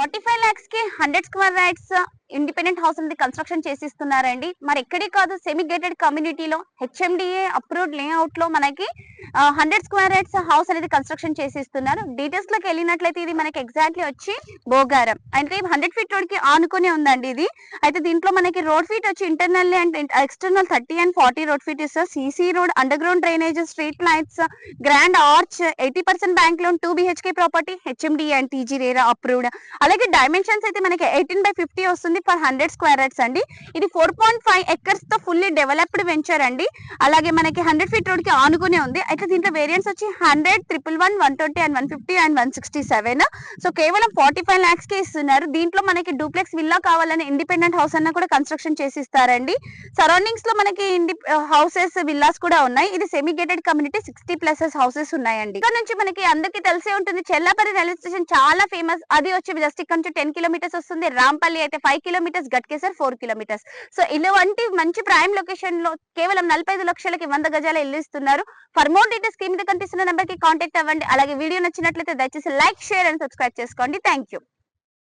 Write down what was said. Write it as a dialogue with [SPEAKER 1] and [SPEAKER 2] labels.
[SPEAKER 1] 45 lakhs కి 100 square yards independent house అనేది construction చేసిస్తున్నారండి. మరి ఎక్కడే కాదు, సెమీ గేటెడ్ కమ్యూనిటీలో హెచ్ఎండిఏ అప్రూవ్డ్ లేఅవుట్ లో మనకి 100 స్క్వేర్ యార్డ్స్ హౌస్ అనేది కన్స్ట్రక్షన్ చేసిస్తున్నారు. డీటెయిల్స్ లోకి వెళ్ళినట్లయితే ఇది మనకి ఎగ్జాక్ట్లీ వచ్చి భోగారం అంటే 100 ఫీట్ రోడ్ కి ఆనుకునే ఉందండి ఇది. అయితే దీంట్లో మనకి రోడ్ ఫీట్ వచ్చి internal and external 30 and 40 road feet ఇస్తారు. CC road, underground drainage, street lights, grand arch, 80% bank loan, 2 BHK property, HMDA and TG RERA approved. అలాగే డైమెన్షన్స్ అయితే మనకి 18/50 వస్తుంది ఫర్ 100 స్క్వేర్ యార్డ్స్ అండి. ఇది 4.5 acres తో fully developed venture అండి. అలాగే మనకి 100 ఫీట్ రోడ్ కి ఆనుకునే ఉంది. అయితే దీంట్లో వేరియంట్స్ వచ్చి 100, 111, 120 and 150 and 167. సో కేవలం 45 lakhs కి ఇస్తున్నారు. దీంట్లో మనకి డూప్లెక్స్ విల్లా కావాలని ఇండిపెండెంట్ హౌస్ అన్న కూడా కన్స్ట్రక్షన్ చేసి ఇస్తారండి. సరౌండింగ్స్ లో మనకి హౌసెస్, విల్లాస్ కూడా ఉన్నాయి. ఇది సెమీ గేటెడ్ కమ్యూనిటీ, 60+ హౌసెస్ ఉన్నాయండి. ఇక్కడ నుంచి మనకి అందరికీ తెలిసే ఉంటుంది చెల్లాపల్లి రైల్వే స్టేషన్ చాలా ఫేమస్. అది వచ్చి జస్ట్ ఇక్కడ నుంచి 10 kilometers వస్తుంది. రాంపల్లి అయితే 5 kilometers, గట్కేసర్ 4 kilometers. సో ఇలాంటి మంచి ప్రైమ్ లొకేషన్ లో కేవలం 45 లక్షలకి 100 గజాల ఇల్లు ఇస్తున్నారు. ఫర్ మోర్ డీటెయిల్స్ స్క్రీన్ మీద కనిపిస్తున్న నెంబర్ కి కాంటాక్ట్ అవ్వండి. అలాగే వీడియో నచ్చినట్లయితే దయచేసి లైక్, షేర్ అండ్ సబ్స్క్రైబ్ చేసుకోండి. Thank you.